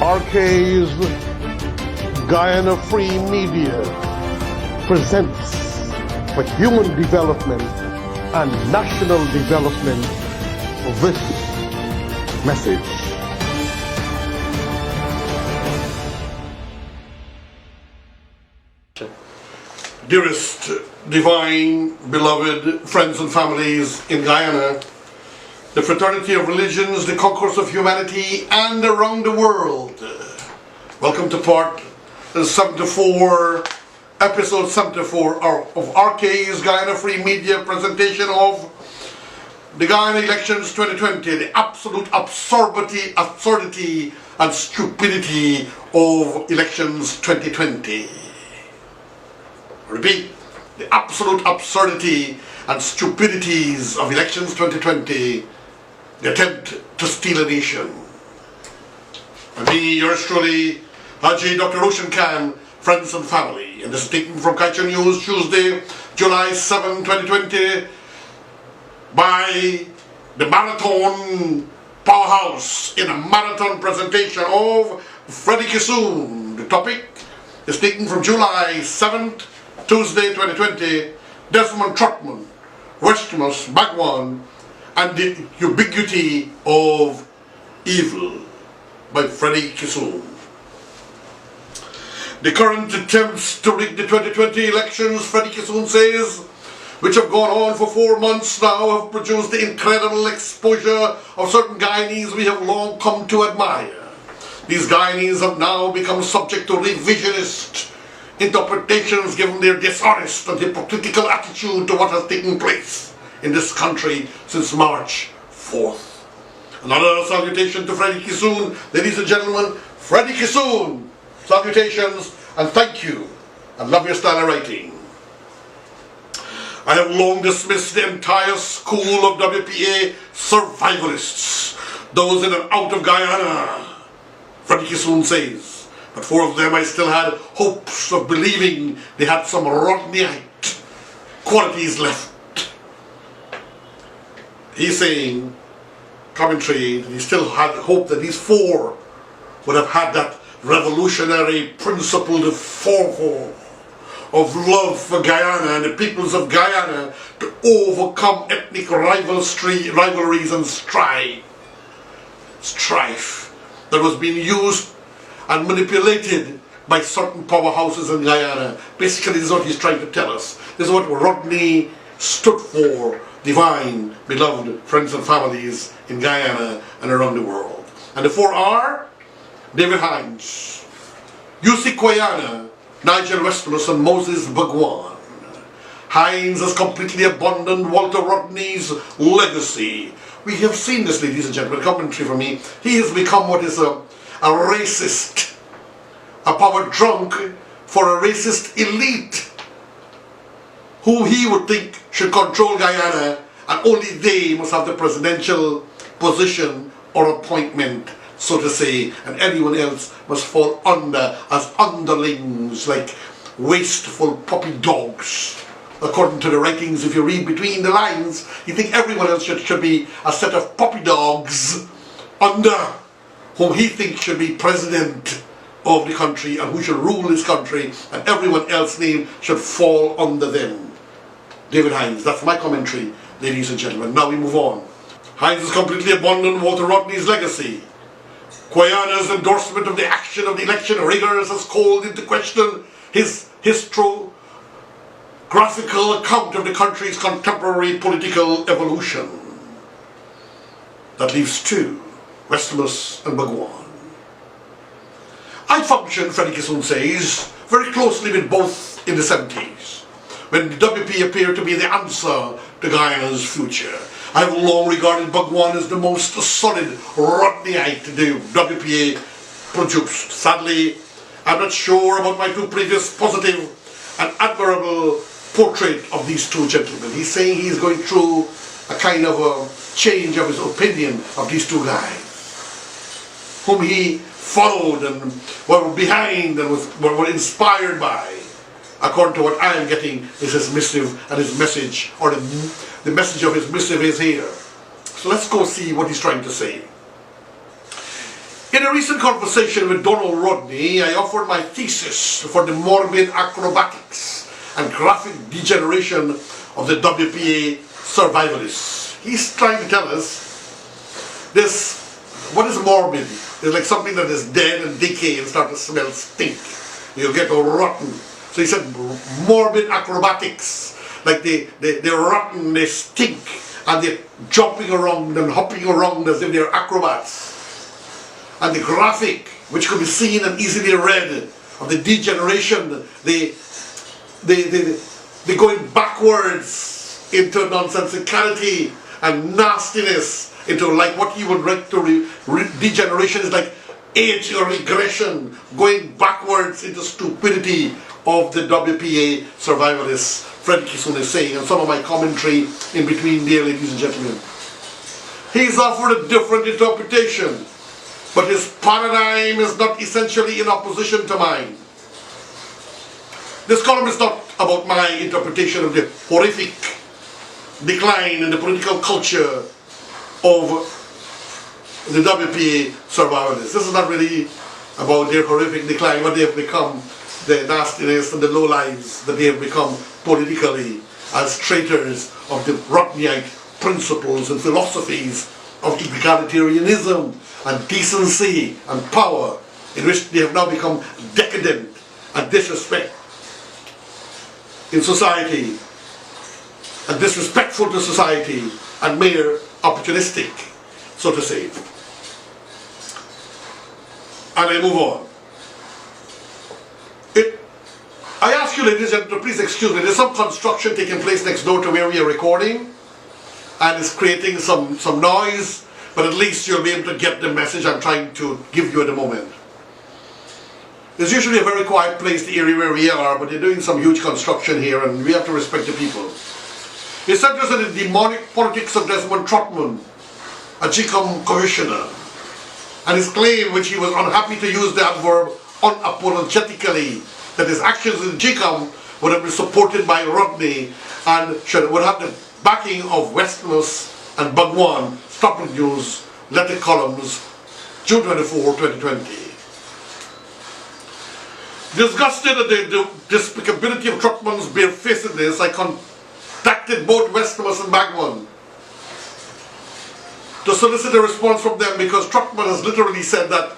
RK's Guyana Free Media presents for human development and national development this message. Dearest, divine, beloved friends and families in Guyana, the fraternity of religions, the concourse of humanity, and around the world. Welcome to part 74, episode 74 of RK's Guyana Free Media presentation of the Guyana elections 2020, the absolute absurdity and stupidity of elections 2020. Repeat, the absolute absurdity and stupidities of elections 2020, the attempt to steal a nation. And me, yours truly, Haji Dr. Roshan Khan, friends and family. And this statement from Kaieteur News, Tuesday, July 7, 2020, by the Marathon Powerhouse in a marathon presentation of Freddie Kissoon. The topic is taken from July 7th, Tuesday 2020, Desmond Trotman, Westmaas, Bhagwan, and the ubiquity of evil by Freddie Kissoon. The current attempts to rig the 2020 elections, Freddie Kissoon says, which have gone on for 4 months now, have produced the incredible exposure of certain Guyanese we have long come to admire. These Guyanese have now become subject to revisionist interpretations given their dishonest and hypocritical attitude to what has taken place in this country since March 4th. Another salutation to Freddie Kissoon, ladies and gentlemen, Freddie Kissoon, salutations and thank you, and love your style of writing. I have long dismissed the entire school of WPA survivalists, those in and out of Guyana, Freddie Kissoon says. But 4 of them I still had hopes of believing they had some Rodneyite qualities left. He's saying, commentary, he still had hope that these 4 would have had that revolutionary principled fervor of love for Guyana and the peoples of Guyana to overcome ethnic rivalries and strife that was being used and manipulated by certain powerhouses in Guyana. Basically, this is what he's trying to tell us. This is what Rodney stood for, divine, beloved friends and families in Guyana and around the world. And the 4 are David Hines, UC Guyana, Nigel Westmaas, and Moses Bhagwan. Hines has completely abandoned Walter Rodney's legacy. We have seen this, ladies and gentlemen, commentary from me. He has become what is a racist, a power drunk for a racist elite who he would think should control Guyana, and only they must have the presidential position or appointment, so to say, and anyone else must fall under as underlings, like wasteful puppy dogs. According to the writings, if you read between the lines, you think everyone else should be a set of puppy dogs under whom he thinks should be president of the country and who should rule this country, and everyone else's name should fall under them. David Hines, that's my commentary, ladies and gentlemen. Now we move on. Hines has completely abandoned Walter Rodney's legacy. Guyana's endorsement of the action of the election riggers has called into question his historiographical account of the country's contemporary political evolution. That leaves 2. Westmaas and Bhagwan. I functioned, Freddie Kissoon says, very closely with both in the 70s, when the WP appeared to be the answer to Guyana's future. I have long regarded Bhagwan as the most solid Rodneyite the WPA produced. Sadly, I'm not sure about my 2 previous positive and admirable portrait of these 2 gentlemen. He's saying he's going through a kind of a change of his opinion of these 2 guys, whom he followed and were behind and were inspired by. According to what I am getting is his missive and his message, or the message of his missive is here. So let's go see what he's trying to say. In a recent conversation with Donald Rodney, I offered my thesis for the morbid acrobatics and graphic degeneration of the WPA survivalists. He's trying to tell us this, what is morbid? It's like something that is dead and decay and start to smell stink. You get rotten. So he said morbid acrobatics, like they're rotten, they stink, and they're jumping around and hopping around as if they're acrobats. And the graphic, which could be seen and easily read, of the degeneration, the going backwards into nonsensicality and nastiness, into like what he would write to degeneration is like age or regression, going backwards into stupidity of the WPA survivalists. Freddie Kissoon is saying, and some of my commentary in between there, ladies and gentlemen. He's offered a different interpretation, but his paradigm is not essentially in opposition to mine. This column is not about my interpretation of the horrific decline in the political culture of the WPA survivalists. This is not really about their horrific decline, what they have become, the nastiness and the low lives that they have become politically as traitors of the Rodneyite principles and philosophies of egalitarianism and decency and power, in which they have now become decadent and disrespect in society, and disrespectful to society, and mere opportunistic, so to say. And I move on. I ask you, ladies and gentlemen, please excuse me, there's some construction taking place next door to where we are recording, and it's creating some noise, but at least you'll be able to get the message I'm trying to give you at the moment. It's usually a very quiet place, the area where we are, but they're doing some huge construction here, and we have to respect the people. It centers on the demonic politics of Desmond Trotman, a GCOM commissioner, and his claim, which he was unhappy to use the adverb unapologetically, that his actions in GCOM would have been supported by Rodney and would have the backing of Westmaas and Bhagwan, Stop News, letter columns, June 24, 2020. Disgusted at the despicability of Trotman's barefacedness, I contacted both Westmaas and Bhagwan to solicit a response from them, because Trotman has literally said that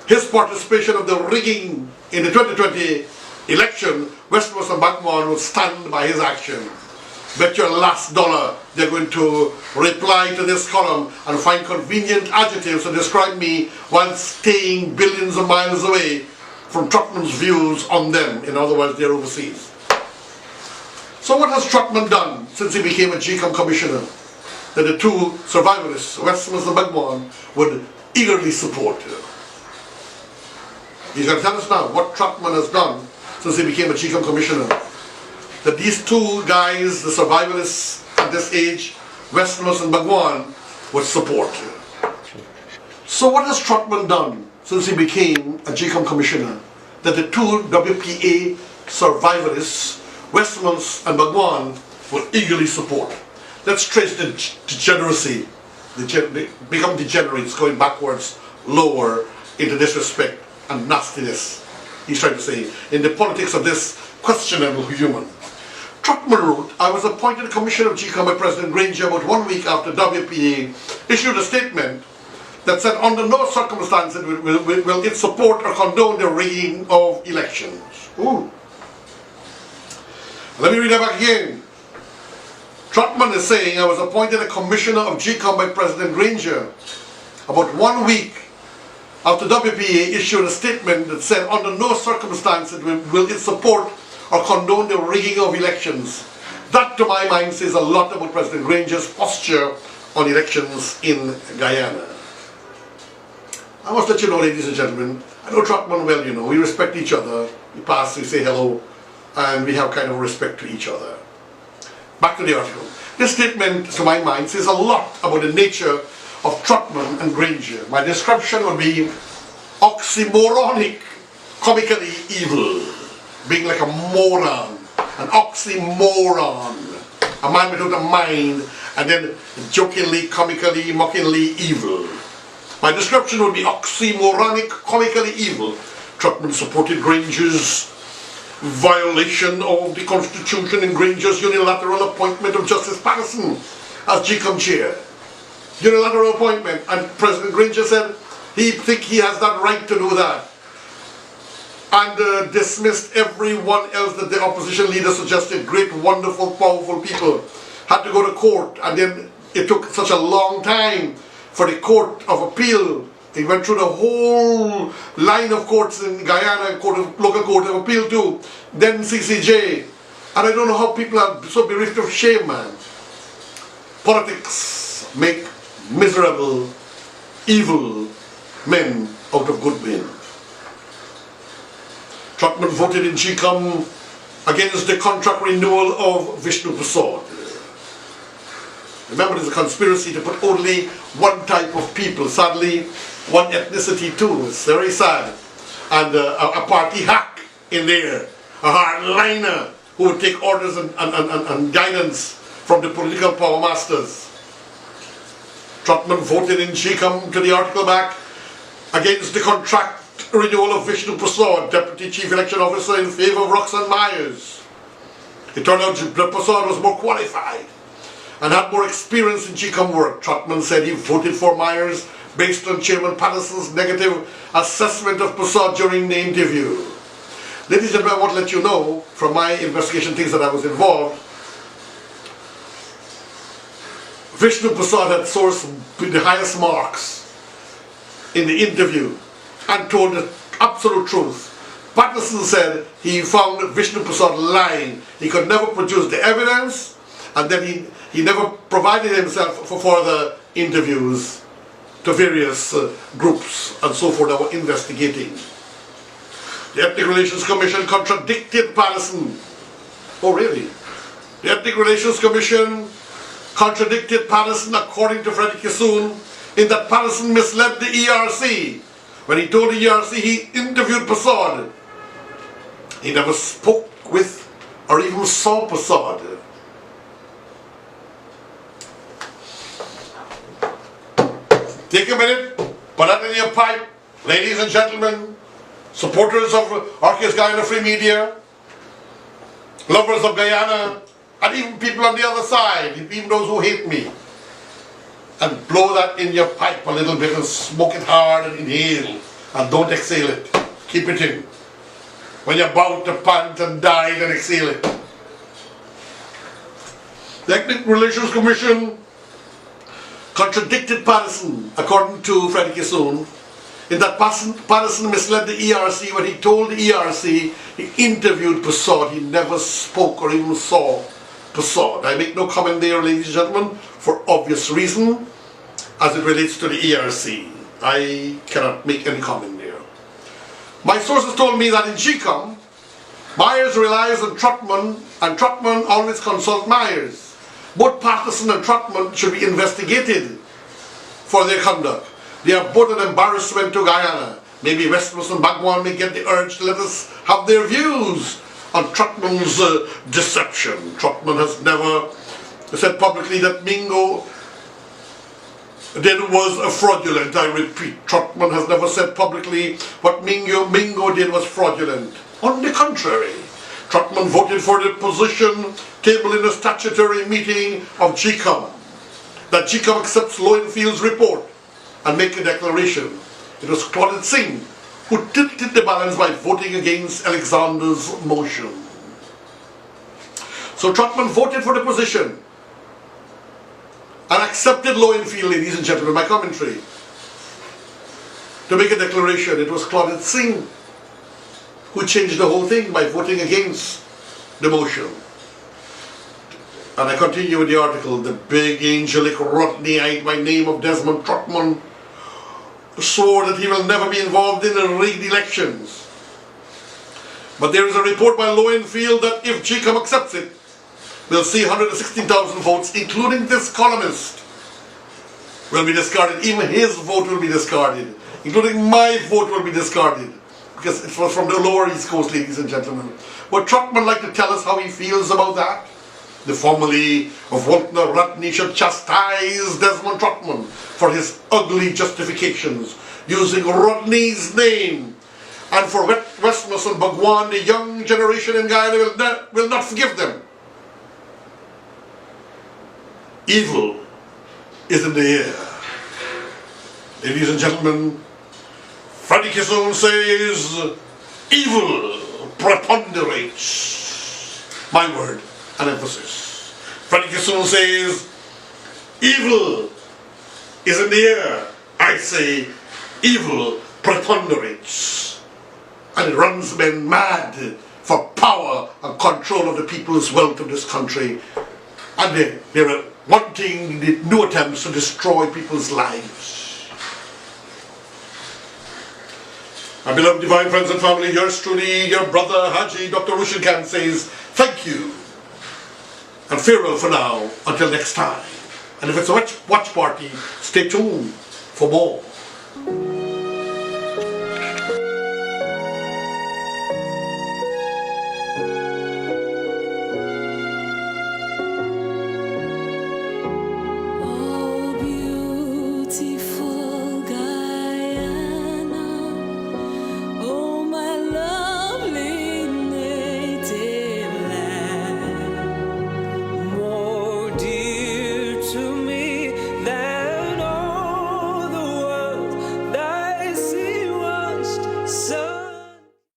his participation of the rigging in the 2020 election, Westmaas and Bhagwan will stand by his action. Bet your last dollar they're going to reply to this column and find convenient adjectives to describe me while staying billions of miles away from Trotman's views on them. In other words, they're overseas. So what has Trotman done since he became a GCOM commissioner that the two survivalists, Westmaas and Bhagwan, would eagerly support? He's going to tell us now what Trotman has done since he became a GCOM commissioner, that these two guys, the survivalists at this age, Westmaas and Bhagwan, would support. So what has Trotman done since he became a GCOM commissioner that the two WPA survivalists, Westmaas and Bhagwan, will eagerly support? Let's trace the degeneracy. They become degenerates, going backwards, lower into disrespect and nastiness, he's trying to say, in the politics of this questionable human. Trotman wrote, I was appointed Commissioner of GCOM by President Granger about 1 week after WPA issued a statement that said under no circumstances will it support or condone the rigging of elections. Ooh. Let me read that back again. Trotman is saying, I was appointed a Commissioner of GCOM by President Granger about 1 week after WPA issued a statement that said under no circumstances will it support or condone the rigging of elections. That, to my mind, says a lot about President Granger's posture on elections in Guyana. I must let you know, ladies and gentlemen, I know Trotman well, you know. We respect each other. We pass, we say hello, and we have kind of respect to each other. Back to the article. This statement, to my mind, says a lot about the nature of Trotman and Granger. My description would be oxymoronic, comically evil, being like a moron, an oxymoron, a man without a mind, and then jokingly, comically, mockingly evil. My description would be oxymoronic, comically evil. Trotman supported Granger's violation of the Constitution in Granger's unilateral appointment of Justice Patterson as GCOM chair. Unilateral appointment, and President Granger said he thinks he has that right to do that, and dismissed everyone else that the opposition leader suggested. Great, wonderful, powerful people had to go to court, and then it took such a long time for the Court of Appeal. They went through the whole line of courts in Guyana, local court of appeal too, then CCJ. And I don't know how people are so bereft of shame, man. Politics make miserable, evil men out of good men. Trotman voted in GCOM against the contract renewal of Vishnu Prasad. Remember, there's a conspiracy to put only one type of people, sadly, one ethnicity too. It's very sad. And a party hack in there, a hardliner who would take orders and guidance from the political power masters. Trotman voted in GCOM, to the article back, against the contract renewal of Vishnu Prasad, Deputy Chief Election Officer, in favour of Roxanne Myers. It turned out that Prasad was more qualified and had more experience in GCOM work. Trotman said he voted for Myers based on Chairman Patterson's negative assessment of Prasad during the interview. Ladies and gentlemen, I want to let you know from my investigation things that I was involved. Vishnu Prasad had sourced the highest marks in the interview and told the absolute truth. Patterson said he found Vishnu Prasad lying. He could never produce the evidence, and then he never provided himself for further interviews to various groups and so forth that were investigating. The Ethnic Relations Commission contradicted Patterson. Oh really? The Ethnic Relations Commission contradicted Patterson according to Freddie Kissoon in that Patterson misled the ERC. When he told the ERC he interviewed Prasad, he never spoke with or even saw Prasad. Take a minute, put that in your pipe, ladies and gentlemen, supporters of RK's Guyana Free Media, lovers of Guyana, and even people on the other side, even those who hate me. And blow that in your pipe a little bit and smoke it hard and inhale, and don't exhale it. Keep it in. When you're about to pant and die, then exhale it. The Ethnic Relations Commission contradicted Patterson, according to Freddie Kissoon, in that Patterson misled the ERC when he told the ERC he interviewed Prasad. He never spoke or even saw Prasad. I make no comment there, ladies and gentlemen, for obvious reason, as it relates to the ERC. I cannot make any comment there. My sources told me that in GCOM, Myers relies on Trotman, and Trotman always consults Myers. Both Patterson and Trotman should be investigated for their conduct. They are both an embarrassment to Guyana. Maybe Westmaas and Bhagwan may get the urge to let us have their views on Trotman's deception. Trotman has never said publicly that Mingo did was fraudulent. I repeat, Trotman has never said publicly what Mingo did was fraudulent. On the contrary, Trotman voted for the position tabled in a statutory meeting of GCOM, that GCOM accepts Lowenfield's report and make a declaration. It was Claudette Singh who tilted the balance by voting against Alexander's motion. So Trotman voted for the position and accepted Lowenfield, ladies and gentlemen, my commentary, to make a declaration. It was Claudette Singh who changed the whole thing by voting against the motion. And I continue with the article. The big angelic Rodneyite by name of Desmond Trotman swore that he will never be involved in the rigged elections. But there is a report by Lowenfield that if GCOM accepts it, we'll see 116,000 votes, including this columnist, will be discarded. Even his vote will be discarded, including my vote will be discarded, because it was from the lower East Coast, ladies and gentlemen. Would Trotman like to tell us how he feels about that? the family of Walter Rodney should chastise Desmond Trotman for his ugly justifications using Rodney's name. And for Westmaas and Bhagwan, the young generation in Guyana will not forgive them. Evil is in the air. Ladies and gentlemen, Freddie Kissoon says, evil preponderates. My word, an emphasis. Freddie Kissoon says, evil is in the air. I say, evil preponderates. And it runs men mad for power and control of the people's wealth of this country. And they're wanting new attempts to destroy people's lives. My beloved divine friends and family, yours truly, your brother Haji Dr. Rushin Khan says, thank you and farewell for now until next time. And if it's a watch party, stay tuned for more.